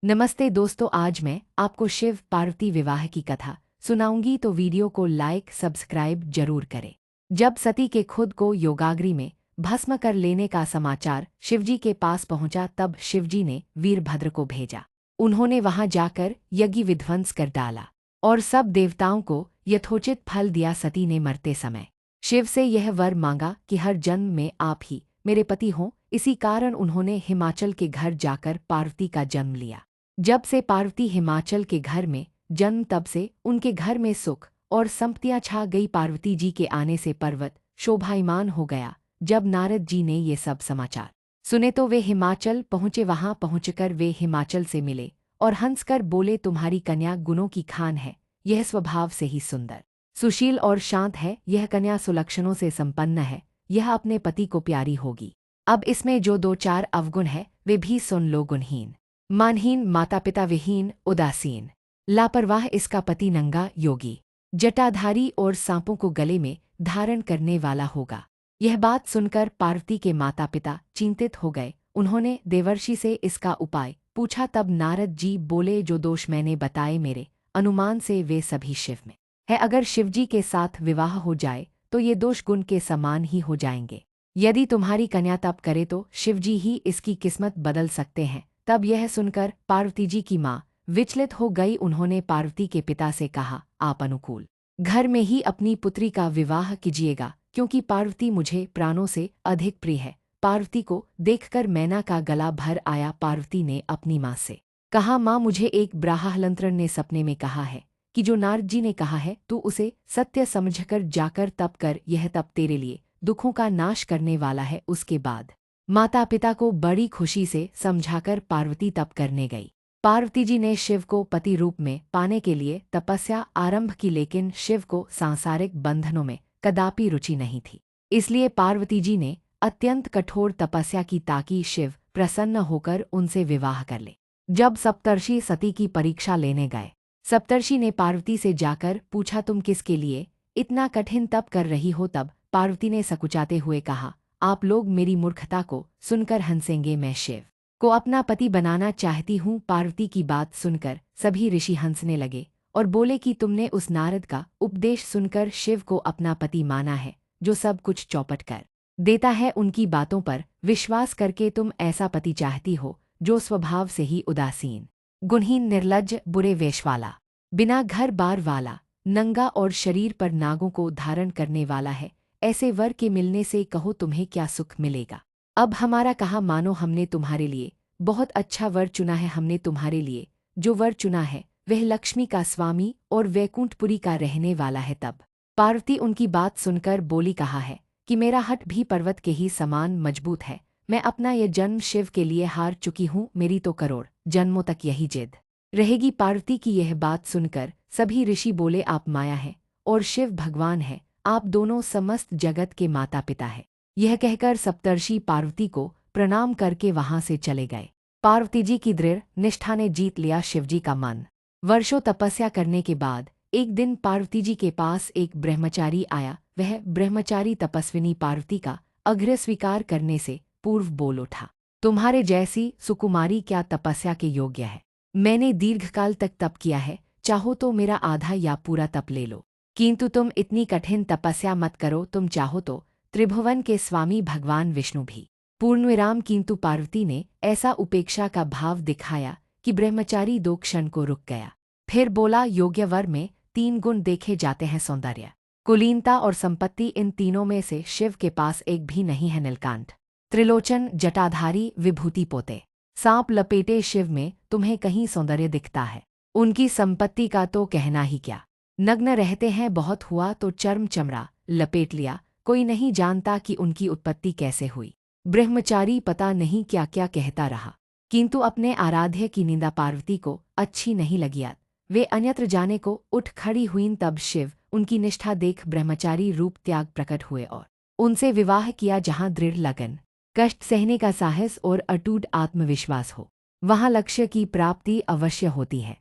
नमस्ते दोस्तों, आज मैं आपको शिव पार्वती विवाह की कथा सुनाऊंगी, तो वीडियो को लाइक सब्सक्राइब जरूर करें। जब सती के खुद को योगाग्नि में भस्म कर लेने का समाचार शिवजी के पास पहुंचा, तब शिवजी ने वीरभद्र को भेजा। उन्होंने वहां जाकर यज्ञ विध्वंस कर डाला और सब देवताओं को यथोचित फल दिया। सती ने मरते समय शिव से यह वर मांगा कि हर जन्म में आप ही मेरे पति हों। इसी कारण उन्होंने हिमाचल के घर जाकर पार्वती का जन्म लिया। जब से पार्वती हिमाचल के घर में जन्म, तब से उनके घर में सुख और संपत्तियां छा गई। पार्वती जी के आने से पर्वत शोभायमान हो गया। जब नारद जी ने ये सब समाचार सुने तो वे हिमाचल पहुंचे। वहां पहुंचकर वे हिमाचल से मिले और हंसकर बोले, तुम्हारी कन्या गुणों की खान है। यह स्वभाव से ही सुंदर, सुशील और शांत है। यह कन्या सुलक्षणों से संपन्न है। यह अपने पति को प्यारी होगी। अब इसमें जो दो चार अवगुण है वे भी सुन लो। गुणहीन, मानहीन, माता पिता विहीन, उदासीन, लापरवाह, इसका पति नंगा, योगी, जटाधारी और सांपों को गले में धारण करने वाला होगा। यह बात सुनकर पार्वती के माता पिता चिंतित हो गए। उन्होंने देवर्षि से इसका उपाय पूछा। तब नारद जी बोले, जो दोष मैंने बताए मेरे अनुमान से वे सभी शिव में है। अगर शिवजी के साथ विवाह हो जाए तो ये दोष गुण के समान ही हो जाएंगे। यदि तुम्हारी कन्या तप करे तो शिवजी ही इसकी किस्मत बदल सकते हैं। तब यह सुनकर पार्वती जी की माँ विचलित हो गई। उन्होंने पार्वती के पिता से कहा, आप अनुकूल घर में ही अपनी पुत्री का विवाह कीजिएगा, क्योंकि पार्वती मुझे प्राणों से अधिक प्रिय है। पार्वती को देखकर मैना का गला भर आया। पार्वती ने अपनी माँ से कहा, माँ, मुझे एक ब्राह्मण ने सपने में कहा है कि जो नारद जी ने कहा है तू उसे सत्य समझकर जाकर तप कर। यह तप तेरे लिए दुखों का नाश करने वाला है। उसके बाद माता पिता को बड़ी खुशी से समझाकर पार्वती तप करने गई। पार्वती जी ने शिव को पति रूप में पाने के लिए तपस्या आरंभ की, लेकिन शिव को सांसारिक बंधनों में कदापि रुचि नहीं थी। इसलिए पार्वती जी ने अत्यंत कठोर तपस्या की ताकि शिव प्रसन्न होकर उनसे विवाह कर ले। जब सप्तर्षि सती की परीक्षा लेने गए, सप्तर्षि ने पार्वती से जाकर पूछा, तुम किसके लिए इतना कठिन तप कर रही हो? तब पार्वती ने सकुचाते हुए कहा, आप लोग मेरी मूर्खता को सुनकर हंसेंगे। मैं शिव को अपना पति बनाना चाहती हूँ। पार्वती की बात सुनकर सभी ऋषि हंसने लगे और बोले कि तुमने उस नारद का उपदेश सुनकर शिव को अपना पति माना है, जो सब कुछ चौपट कर देता है। उनकी बातों पर विश्वास करके तुम ऐसा पति चाहती हो जो स्वभाव से ही उदासीन, गुणहीन, निर्लज्ज, बुरे वेश वाला, बिना घर बार वाला, नंगा और शरीर पर नागों को धारण करने वाला है। ऐसे वर के मिलने से कहो तुम्हें क्या सुख मिलेगा। अब हमारा कहा मानो, हमने तुम्हारे लिए बहुत अच्छा वर चुना है। हमने तुम्हारे लिए जो वर चुना है वह लक्ष्मी का स्वामी और वैकुंठपुरी का रहने वाला है। तब पार्वती उनकी बात सुनकर बोली, कहा है कि मेरा हठ भी पर्वत के ही समान मजबूत है। मैं अपना यह जन्म शिव के लिए हार चुकी हूँ। मेरी तो करोड़ जन्मों तक यही जिद रहेगी। पार्वती की यह बात सुनकर सभी ऋषि बोले, आप माया हैं और शिव भगवान है। आप दोनों समस्त जगत के माता पिता हैं। यह कहकर सप्तर्षि पार्वती को प्रणाम करके वहां से चले गए। पार्वती जी की दृढ़ निष्ठा ने जीत लिया शिवजी का मन। वर्षों तपस्या करने के बाद एक दिन पार्वती जी के पास एक ब्रह्मचारी आया। वह ब्रह्मचारी तपस्विनी पार्वती का आग्रह स्वीकार करने से पूर्व बोल उठा, तुम्हारे जैसी सुकुमारी क्या तपस्या के योग्य है? मैंने दीर्घकाल तक तप किया है, चाहो तो मेरा आधा या पूरा तप ले लो, किंतु तुम इतनी कठिन तपस्या मत करो। तुम चाहो तो त्रिभुवन के स्वामी भगवान विष्णु भी पूर्णविराम। किंतु पार्वती ने ऐसा उपेक्षा का भाव दिखाया कि ब्रह्मचारी 2 क्षण को रुक गया। फिर बोला, योग्य वर में 3 गुण देखे जाते हैं, सौंदर्य, कुलीनता और संपत्ति। इन तीनों में से शिव के पास एक भी नहीं है। नीलकंठ, त्रिलोचन, जटाधारी, विभूति पोते, सांप लपेटे शिव में तुम्हें कहीं सौंदर्य दिखता है? उनकी संपत्ति का तो कहना ही क्या। नग्न रहते हैं, बहुत हुआ तो चर्म चमड़ा लपेट लिया। कोई नहीं जानता कि उनकी उत्पत्ति कैसे हुई। ब्रह्मचारी पता नहीं क्या क्या कहता रहा, किंतु अपने आराध्य की निंदा पार्वती को अच्छी नहीं लगी। वे अन्यत्र जाने को उठ खड़ी हुईं। तब शिव उनकी निष्ठा देख ब्रह्मचारी रूप त्याग प्रकट हुए और उनसे विवाह किया। जहाँ दृढ़ लगन, कष्ट सहने का साहस और अटूट आत्मविश्वास हो, वहाँ लक्ष्य की प्राप्ति अवश्य होती है।